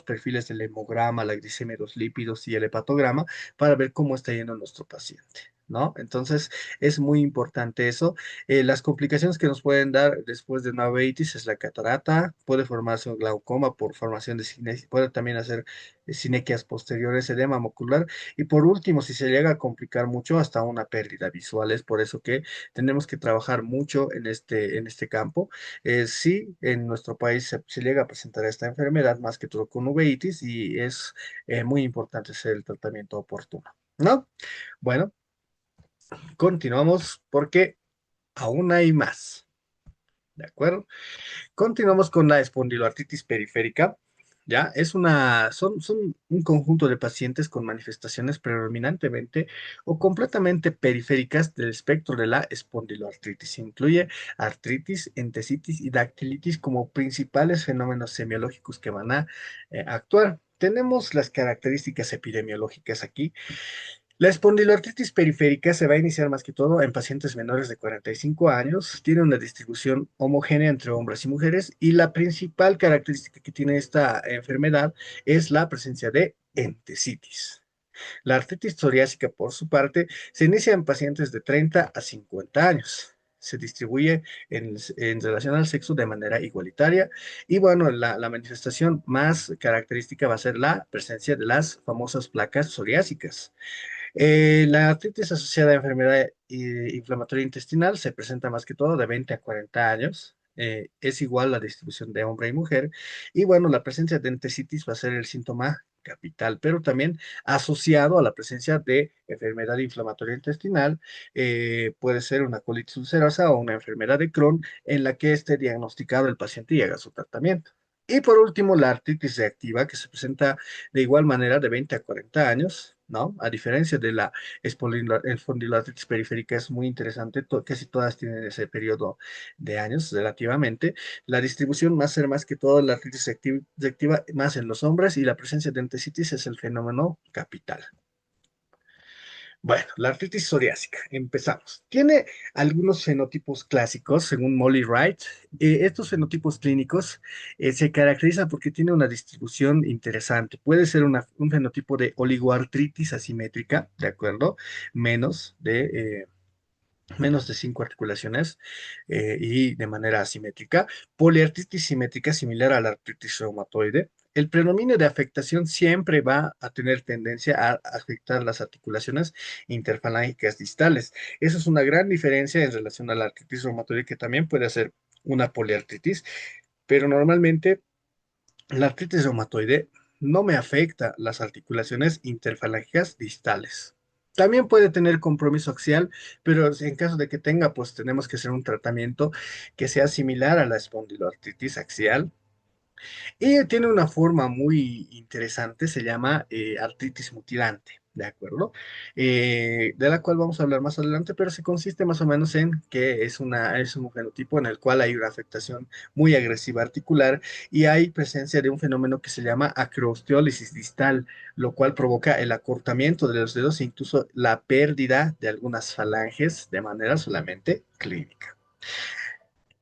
perfiles del hemograma, la glicemia, los lípidos y el hepatograma para ver cómo está yendo nuestro paciente, ¿no? Entonces, es muy importante eso. Las complicaciones que nos pueden dar después de una uveitis es la catarata, puede formarse un glaucoma por formación de puede también hacer sinequias posteriores, edema macular y por último, si se llega a complicar mucho, hasta una pérdida visual. Es por eso que tenemos que trabajar mucho en este campo. Sí, en nuestro país se llega a presentar esta enfermedad, más que todo con uveitis, y es muy importante hacer el tratamiento oportuno, ¿no? Bueno, continuamos porque aún hay más. ¿De acuerdo? Continuamos con la espondiloartritis periférica. ¿Ya? Son un conjunto de pacientes con manifestaciones predominantemente o completamente periféricas del espectro de la espondiloartritis. Incluye artritis, entesitis y dactilitis como principales fenómenos semiológicos que van a actuar. Tenemos las características epidemiológicas aquí. La espondiloartritis periférica se va a iniciar más que todo en pacientes menores de 45 años, tiene una distribución homogénea entre hombres y mujeres y la principal característica que tiene esta enfermedad es la presencia de entesitis. La artritis psoriásica, por su parte, se inicia en pacientes de 30 a 50 años. Se distribuye en relación al sexo de manera igualitaria y bueno, la manifestación más característica va a ser la presencia de las famosas placas psoriásicas. La artritis asociada a enfermedad inflamatoria intestinal se presenta más que todo de 20 a 40 años. Es igual la distribución de hombre y mujer. Y bueno, la presencia de entesitis va a ser el síntoma capital, pero también asociado a la presencia de enfermedad inflamatoria intestinal, puede ser una colitis ulcerosa o una enfermedad de Crohn en la que esté diagnosticado el paciente y haga su tratamiento. Y por último, la artritis reactiva, que se presenta de igual manera de 20 a 40 años, ¿no? A diferencia de la espondiloartritis periférica, es muy interesante, casi todas tienen ese periodo de años relativamente. La distribución va a ser más que todo la artritis reactiva más en los hombres y la presencia de entesitis es el fenómeno capital. Bueno, la artritis psoriásica, empezamos. Tiene algunos fenotipos clásicos, según Molly Wright. Estos fenotipos clínicos se caracterizan porque tiene una distribución interesante. Puede ser un fenotipo de oligoartritis asimétrica, ¿de acuerdo? Menos de menos de 5 articulaciones y de manera asimétrica. Poliartritis simétrica similar a la artritis reumatoide. El predominio de afectación siempre va a tener tendencia a afectar las articulaciones interfalángicas distales. Eso es una gran diferencia en relación a la artritis reumatoide, que también puede ser una poliartritis, pero normalmente la artritis reumatoide no me afecta las articulaciones interfalángicas distales. También puede tener compromiso axial, pero en caso de que tenga, pues tenemos que hacer un tratamiento que sea similar a la espondiloartritis axial. Y tiene una forma muy interesante, se llama artritis mutilante, ¿de acuerdo? De la cual vamos a hablar más adelante, pero se consiste más o menos en que es un fenotipo en el cual hay una afectación muy agresiva articular y hay presencia de un fenómeno que se llama acroosteólisis distal, lo cual provoca el acortamiento de los dedos e incluso la pérdida de algunas falanges de manera solamente clínica.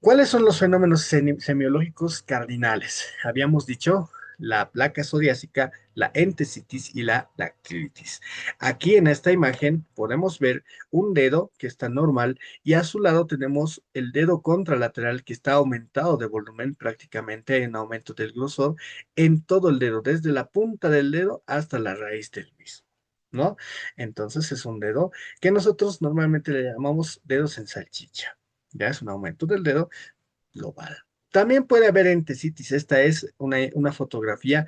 ¿Cuáles son los fenómenos semiológicos cardinales? Habíamos dicho la placa psoriásica, la entesitis y la dactilitis. Aquí en esta imagen podemos ver un dedo que está normal y a su lado tenemos el dedo contralateral que está aumentado de volumen, prácticamente en aumento del grosor en todo el dedo, desde la punta del dedo hasta la raíz del mismo, ¿no? Entonces es un dedo que nosotros normalmente le llamamos dedos en salchicha. Ya es un aumento del dedo global. También puede haber entesitis. Esta es una fotografía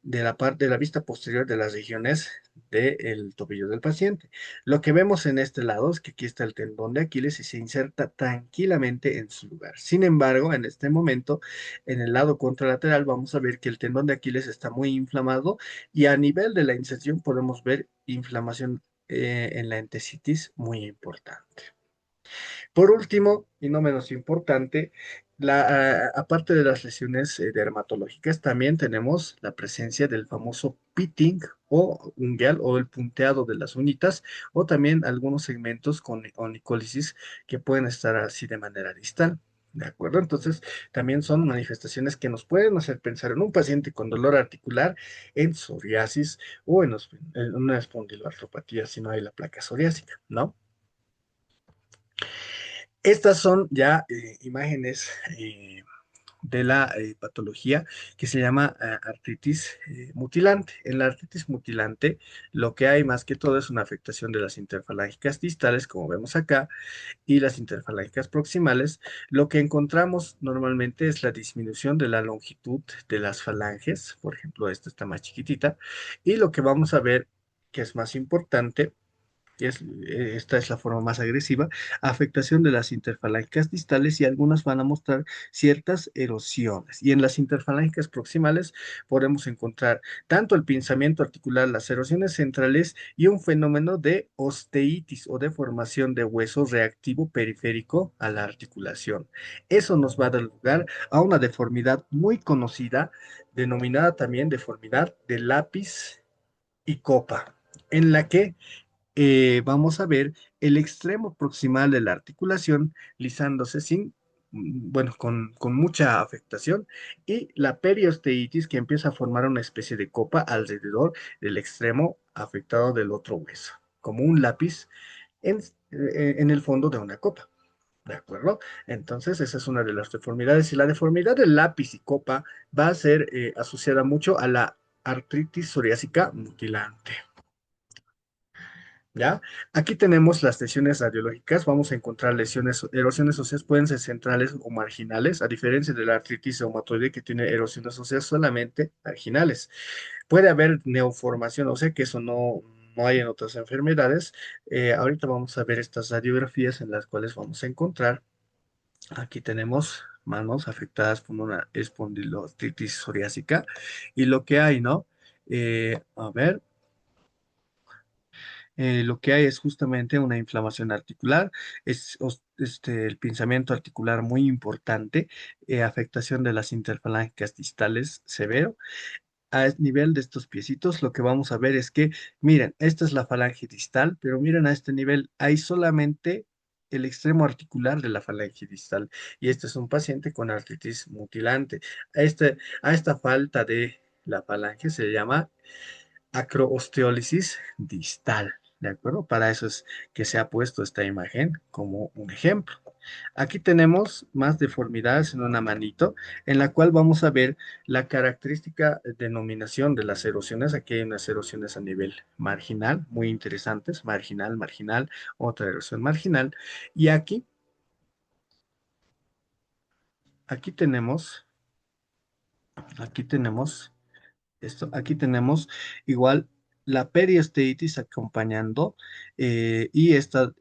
de la parte de la vista posterior de las regiones del tobillo del paciente. Lo que vemos en este lado es que aquí está el tendón de Aquiles y se inserta tranquilamente en su lugar. Sin embargo, en este momento, en el lado contralateral, vamos a ver que el tendón de Aquiles está muy inflamado y a nivel de la inserción podemos ver inflamación en la entesitis muy importante. Por último, y no menos importante, aparte de las lesiones dermatológicas, también tenemos la presencia del famoso pitting o ungueal o el punteado de las uñitas o también algunos segmentos con onicólisis que pueden estar así de manera distal. ¿De acuerdo? Entonces, también son manifestaciones que nos pueden hacer pensar en un paciente con dolor articular, en psoriasis o en una espondiloartropatía si no hay la placa psoriásica, ¿no? Estas son ya imágenes de la patología que se llama artritis mutilante. En la artritis mutilante, lo que hay más que todo es una afectación de las interfalángicas distales, como vemos acá, y las interfalángicas proximales. Lo que encontramos normalmente es la disminución de la longitud de las falanges. Por ejemplo, esta está más chiquitita. Y lo que vamos a ver, que es más importante, Esta es la forma más agresiva, afectación de las interfalángicas distales y algunas van a mostrar ciertas erosiones. Y en las interfalángicas proximales podemos encontrar tanto el pinzamiento articular, las erosiones centrales y un fenómeno de osteitis o deformación de hueso reactivo periférico a la articulación. Eso nos va a dar lugar a una deformidad muy conocida, denominada también deformidad de lápiz y copa, en la que vamos a ver el extremo proximal de la articulación lisándose bueno, con mucha afectación y la periosteitis que empieza a formar una especie de copa alrededor del extremo afectado del otro hueso, como un lápiz en el fondo de una copa. ¿De acuerdo? Entonces, esa es una de las deformidades. Y la deformidad del lápiz y copa va a ser asociada mucho a la artritis psoriásica mutilante. ¿Ya? Aquí tenemos las lesiones radiológicas. Vamos a encontrar lesiones, erosiones óseas, pueden ser centrales o marginales, a diferencia de la artritis reumatoide que tiene erosiones óseas solamente marginales. Puede haber neoformación ósea, que eso no hay en otras enfermedades. Ahorita vamos a ver estas radiografías en las cuales vamos a encontrar. Aquí tenemos manos afectadas por una espondiloartritis psoriásica y lo que hay, ¿no? A ver. Lo que hay es justamente una inflamación articular, el pinzamiento articular muy importante, afectación de las interfalángicas distales severo. A nivel de estos piecitos, lo que vamos a ver es que, miren, esta es la falange distal, pero miren a este nivel, hay solamente el extremo articular de la falange distal. Y este es un paciente con artritis mutilante. A esta falta de la falange se le llama acroosteólisis distal, ¿de acuerdo? Para eso es que se ha puesto esta imagen como un ejemplo. Aquí tenemos más deformidades en una manito, en la cual vamos a ver la característica denominación de las erosiones. Aquí hay unas erosiones a nivel marginal, muy interesantes, marginal, marginal, otra erosión marginal. Y aquí tenemos, aquí tenemos aquí tenemos igual la periosteitis acompañando y este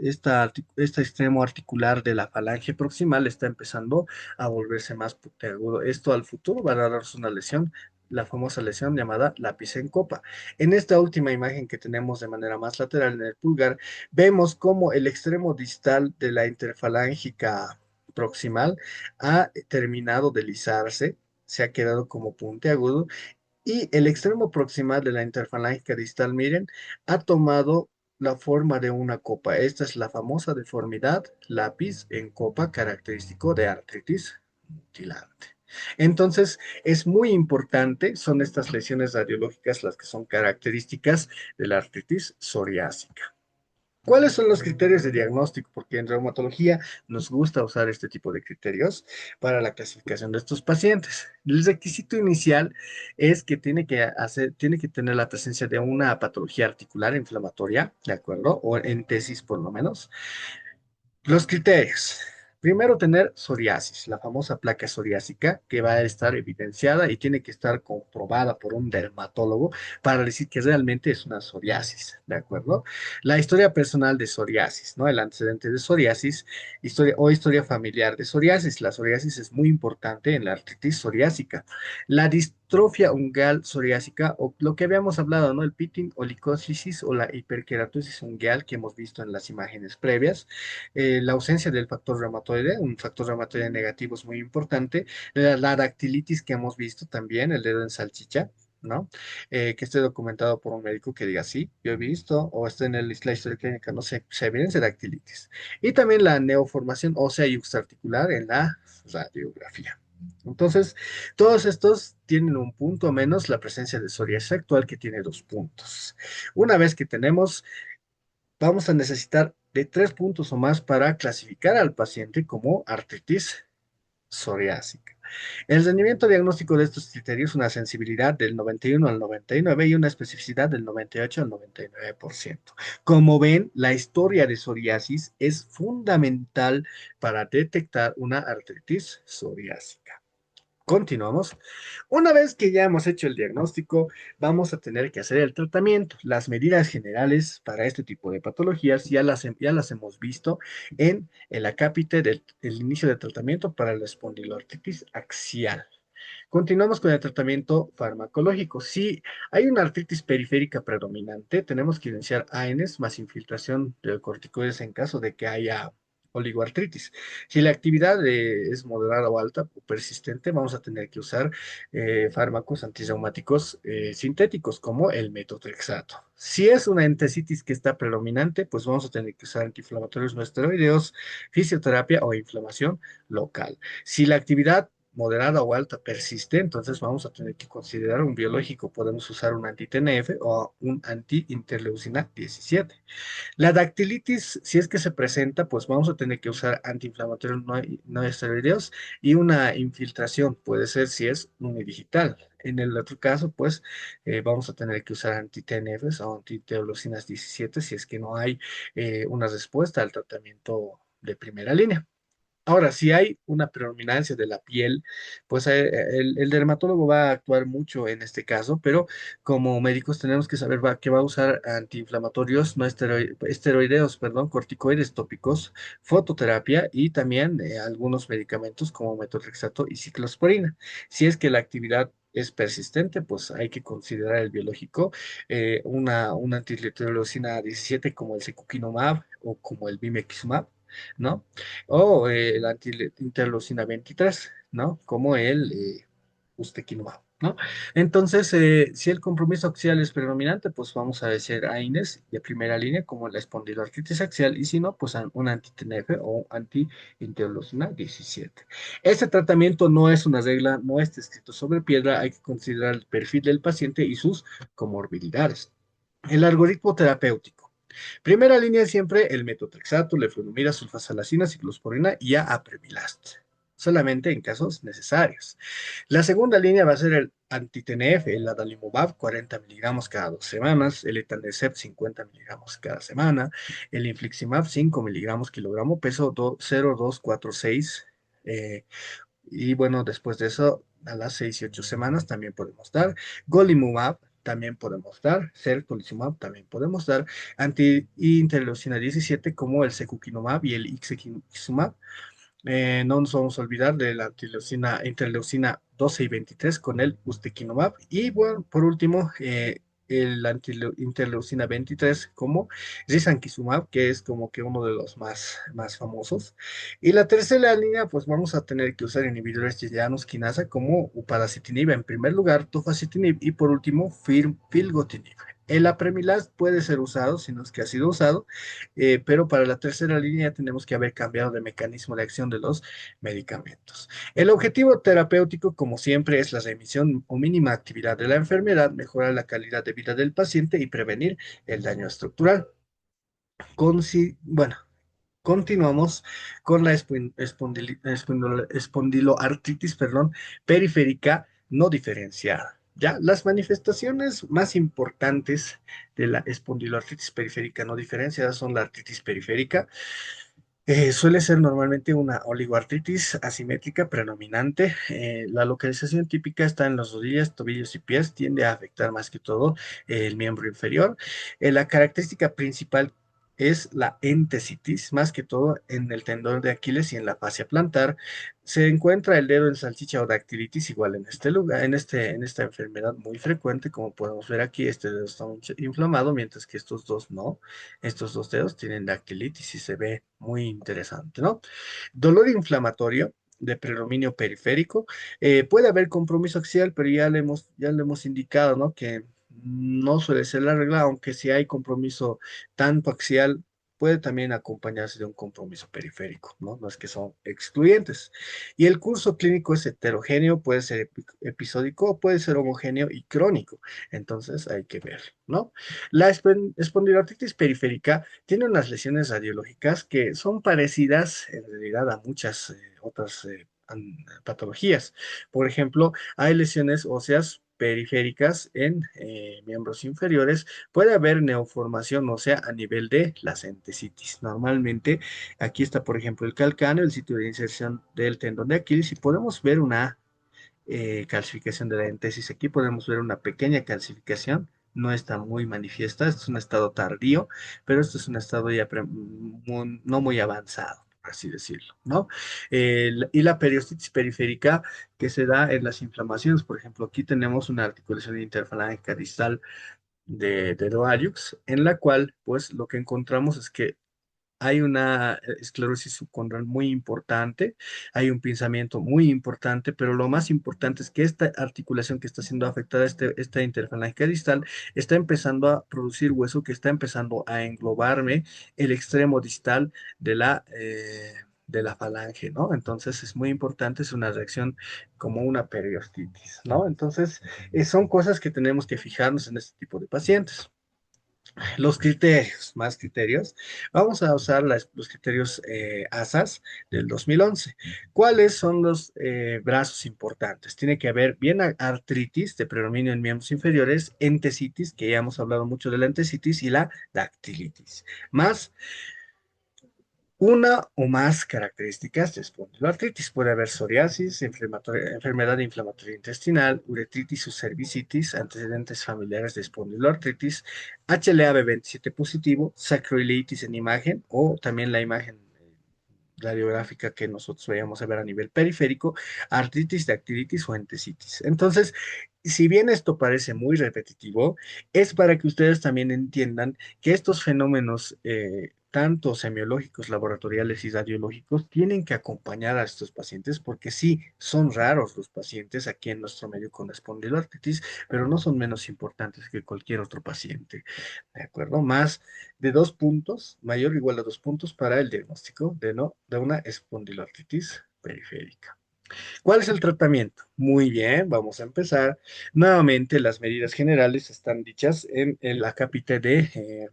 extremo articular de la falange proximal está empezando a volverse más puntiagudo. Esto al futuro va a darnos una lesión, la famosa lesión llamada lápiz en copa. En esta última imagen que tenemos de manera más lateral en el pulgar, vemos cómo el extremo distal de la interfalángica proximal ha terminado de lisarse, se ha quedado como puntiagudo y el extremo proximal de la interfalángica distal, miren, ha tomado la forma de una copa. Esta es la famosa deformidad lápiz en copa característico de artritis mutilante. Entonces, es muy importante, son estas lesiones radiológicas las que son características de la artritis psoriásica. ¿Cuáles son los criterios de diagnóstico? Porque en reumatología nos gusta usar este tipo de criterios para la clasificación de estos pacientes. El requisito inicial es que tiene que tener la presencia de una patología articular inflamatoria, ¿de acuerdo? O en tesis por lo menos. Los criterios. Primero, tener psoriasis, la famosa placa psoriásica que va a estar evidenciada y tiene que estar comprobada por un dermatólogo para decir que realmente es una psoriasis, ¿de acuerdo? La historia personal de psoriasis, ¿no? El antecedente de psoriasis, historia familiar de psoriasis. La psoriasis es muy importante en la artritis psoriásica. La distrofia ungueal psoriásica, o lo que habíamos hablado, ¿no? El pitting olicosisis o la hiperkeratosis ungueal que hemos visto en las imágenes previas, la ausencia del factor reumatoide, un factor reumatoide negativo es muy importante, la dactilitis que hemos visto también, el dedo en salchicha, ¿no? Que esté documentado por un médico que diga, sí, yo he visto, o está en la historia clínica, no sé, se evidencia dactilitis. Y también la neoformación ósea y extraarticular en la radiografía. Entonces, todos estos tienen un punto menos la presencia de psoriasis actual que tiene 2 puntos. Una vez que tenemos, vamos a necesitar de 3 puntos o más para clasificar al paciente como artritis psoriásica. El rendimiento diagnóstico de estos criterios es una sensibilidad del 91 al 99 y una especificidad del 98 al 99%. Como ven, la historia de psoriasis es fundamental para detectar una artritis psoriásica. Continuamos. Una vez que ya hemos hecho el diagnóstico, vamos a tener que hacer el tratamiento. Las medidas generales para este tipo de patologías ya las hemos visto en el acápite del el inicio de tratamiento para la espondiloartritis axial. Continuamos con el tratamiento farmacológico. Si hay una artritis periférica predominante, tenemos que iniciar ANs más infiltración de corticoides en caso de que haya oligoartritis. Si la actividad es moderada o alta o persistente, vamos a tener que usar fármacos antirreumáticos sintéticos como el metotrexato. Si es una entesitis que está predominante, pues vamos a tener que usar antiinflamatorios no esteroideos, fisioterapia o inflamación local. Si la actividad moderada o alta persiste, entonces vamos a tener que considerar un biológico. Podemos usar un anti-TNF o un anti-interleucina 17. La dactilitis, si es que se presenta, pues vamos a tener que usar antiinflamatorios no esteroideos y una infiltración, puede ser si es unidigital. En el otro caso, pues vamos a tener que usar anti-TNFs o anti-interleucinas 17 si es que no hay una respuesta al tratamiento de primera línea. Ahora, si hay una predominancia de la piel, pues el dermatólogo va a actuar mucho en este caso, pero como médicos tenemos que saber que va a usar antiinflamatorios no esteroideos, perdón, corticoides tópicos, fototerapia y también algunos medicamentos como metotrexato y ciclosporina. Si es que la actividad es persistente, pues hay que considerar el biológico, una antileucina 17 como el secukinumab o como el bimekizumab, ¿no? O la interleucina 23, ¿no? Como el ustekinumab, ¿no? Entonces, si el compromiso axial es predominante, pues vamos a decir AINES de primera línea, como la espondiloartritis axial, y si no, pues un anti-TNF o anti-interleucina 17. Este tratamiento no es una regla, no está escrito sobre piedra, hay que considerar el perfil del paciente y sus comorbilidades. El algoritmo terapéutico. Primera línea siempre el metotrexato, leflunomida, sulfasalacina, ciclosporina y apremilast, solamente en casos necesarios. La segunda línea va a ser el anti-TNF, el adalimumab, 40 miligramos cada 2 semanas, el etanercept, 50 miligramos cada semana, el infliximab, 5 miligramos kilogramo, peso 0,246. Y bueno, después de eso, a las 6 y 8 semanas también podemos dar. Golimumab también podemos dar. Certolizumab también podemos dar. Anti-interleucina 17 como el secukinumab y el ixekizumab. No nos vamos a olvidar de la interleucina 12 y 23 con el ustekinumab. Y bueno, por último, el interleucina 23 como risankizumab, que es como que uno de los más famosos. Y la tercera línea, pues vamos a tener que usar inhibidores de llanos quinasa como upadacitinib en primer lugar, tofacitinib y por último filgotinib. El apremilast puede ser usado, si no es que ha sido usado, pero para la tercera línea tenemos que haber cambiado de mecanismo de acción de los medicamentos. El objetivo terapéutico, como siempre, es la remisión o mínima actividad de la enfermedad, mejorar la calidad de vida del paciente y prevenir el daño estructural. Bueno, continuamos con la espondiloartritis, perdón, periférica no diferenciada. Ya, las manifestaciones más importantes de la espondiloartritis periférica no diferenciada son la artritis periférica. Suele ser normalmente una oligoartritis asimétrica predominante. La localización típica está en las rodillas, tobillos y pies. Tiende a afectar más que todo el miembro inferior. La característica principal es la entesitis, más que todo en el tendón de Aquiles y en la fascia plantar. Se encuentra el dedo en salchicha o dactilitis igual en este lugar, en esta enfermedad muy frecuente, como podemos ver aquí, este dedo está inflamado, mientras que estos dos no. Estos dos dedos tienen dactilitis y se ve muy interesante, ¿no? Dolor inflamatorio de predominio periférico. Puede haber compromiso axial, pero ya le hemos indicado, ¿no? Que no suele ser la regla, aunque si hay compromiso tanto axial, puede también acompañarse de un compromiso periférico, ¿no? No es que son excluyentes. Y el curso clínico es heterogéneo, puede ser episódico o puede ser homogéneo y crónico. Entonces hay que ver, ¿no? La espondiloartritis periférica tiene unas lesiones radiológicas que son parecidas en realidad a muchas otras patologías. Por ejemplo, hay lesiones óseas periféricas en miembros inferiores. Puede haber neoformación ósea a nivel de las entesitis. Normalmente, aquí está, por ejemplo, el calcáneo, el sitio de inserción del tendón de Aquiles, y podemos ver una calcificación de la entesis. Aquí podemos ver una pequeña calcificación, no está muy manifiesta, esto es un estado tardío, pero esto es un estado ya no muy avanzado, por así decirlo, ¿no? Y la periostitis periférica que se da en las inflamaciones, por ejemplo, aquí tenemos una articulación interfalángica distal de Doariux, en la cual, pues, lo que encontramos es que hay una esclerosis subcondral muy importante, hay un pinzamiento muy importante, pero lo más importante es que esta articulación que está siendo afectada, esta interfalángica distal, está empezando a producir hueso que está empezando a englobarme el extremo distal de la falange, ¿no? Entonces es muy importante, es una reacción como una periostitis, ¿no? Entonces son cosas que tenemos que fijarnos en este tipo de pacientes. Los criterios, más criterios. Vamos a usar los criterios ASAS del 2011. ¿Cuáles son los brazos importantes? Tiene que haber bien artritis de predominio en miembros inferiores, entesitis, que ya hemos hablado mucho de la entesitis, y la dactilitis. Más una o más características de espondiloartritis. Puede haber psoriasis, enfermedad inflamatoria intestinal, uretritis o cervicitis, antecedentes familiares de espondiloartritis, HLA-B27 positivo, sacroileitis en imagen o también la imagen radiográfica que nosotros vayamos a ver a nivel periférico, artritis, dactilitis o entesitis. Entonces, si bien esto parece muy repetitivo, es para que ustedes también entiendan que estos fenómenos, tanto semiológicos, laboratoriales y radiológicos, tienen que acompañar a estos pacientes porque sí, son raros los pacientes aquí en nuestro medio con espondiloartritis, pero no son menos importantes que cualquier otro paciente. ¿De acuerdo? Más de 2 puntos, mayor o igual a 2 puntos para el diagnóstico de una espondiloartritis periférica. ¿Cuál es el tratamiento? Muy bien, vamos a empezar. Nuevamente, las medidas generales están dichas en la cápita de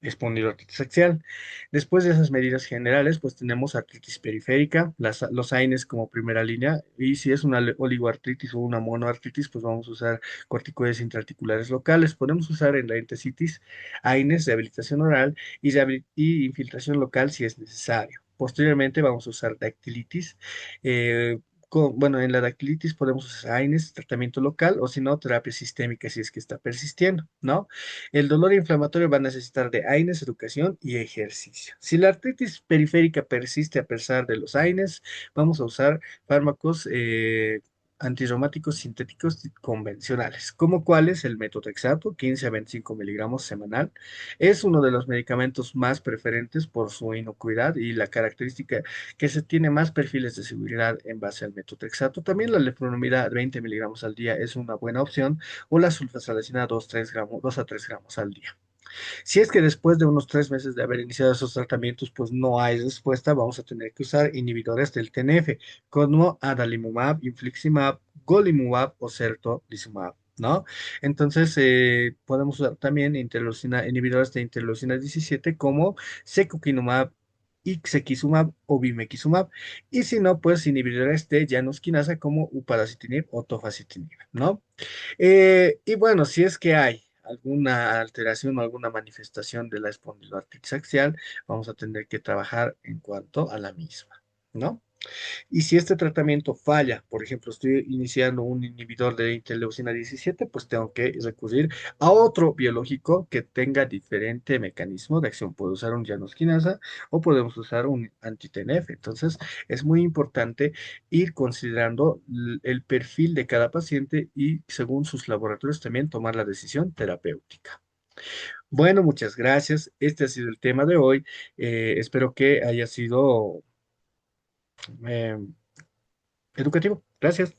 espondiloartritis axial. Después de esas medidas generales, pues tenemos artritis periférica, los AINES como primera línea, y si es una oligoartritis o una monoartritis, pues vamos a usar corticoides intraarticulares locales. Podemos usar en la entesitis AINES, rehabilitación oral y infiltración local si es necesario. Posteriormente vamos a usar dactilitis. Bueno, en la dactilitis podemos usar AINES, tratamiento local, o si no, terapia sistémica si es que está persistiendo, ¿no? El dolor inflamatorio va a necesitar de AINES, educación y ejercicio. Si la artritis periférica persiste a pesar de los AINES, vamos a usar fármacos antirreumáticos sintéticos convencionales, como cuáles el metotrexato, 15 a 25 miligramos semanal. Es uno de los medicamentos más preferentes por su inocuidad y la característica que se tiene más perfiles de seguridad en base al metotrexato. También la leflunomida 20 miligramos al día es una buena opción o la sulfasalazina 2 a 3 gramos al día. Si es que después de unos 3 meses de haber iniciado esos tratamientos, pues no hay respuesta, vamos a tener que usar inhibidores del TNF, como adalimumab, infliximab, golimumab o certolizumab, ¿no? Entonces, podemos usar también inhibidores de interleucina 17 como secukinumab, ixekizumab o bimekizumab, y si no, pues inhibidores de llanosquinasa como upadacitinib o tofacitinib, ¿no? Y bueno, si es que hay alguna alteración o alguna manifestación de la espondiloartritis axial, vamos a tener que trabajar en cuanto a la misma, ¿no? Y si este tratamiento falla, por ejemplo, estoy iniciando un inhibidor de interleucina 17, pues tengo que recurrir a otro biológico que tenga diferente mecanismo de acción. Puedo usar un llanosquinasa o podemos usar un anti-TNF. Entonces, es muy importante ir considerando el perfil de cada paciente y según sus laboratorios también tomar la decisión terapéutica. Bueno, muchas gracias. Este ha sido el tema de hoy. Espero que haya sido eh, educativo. Gracias.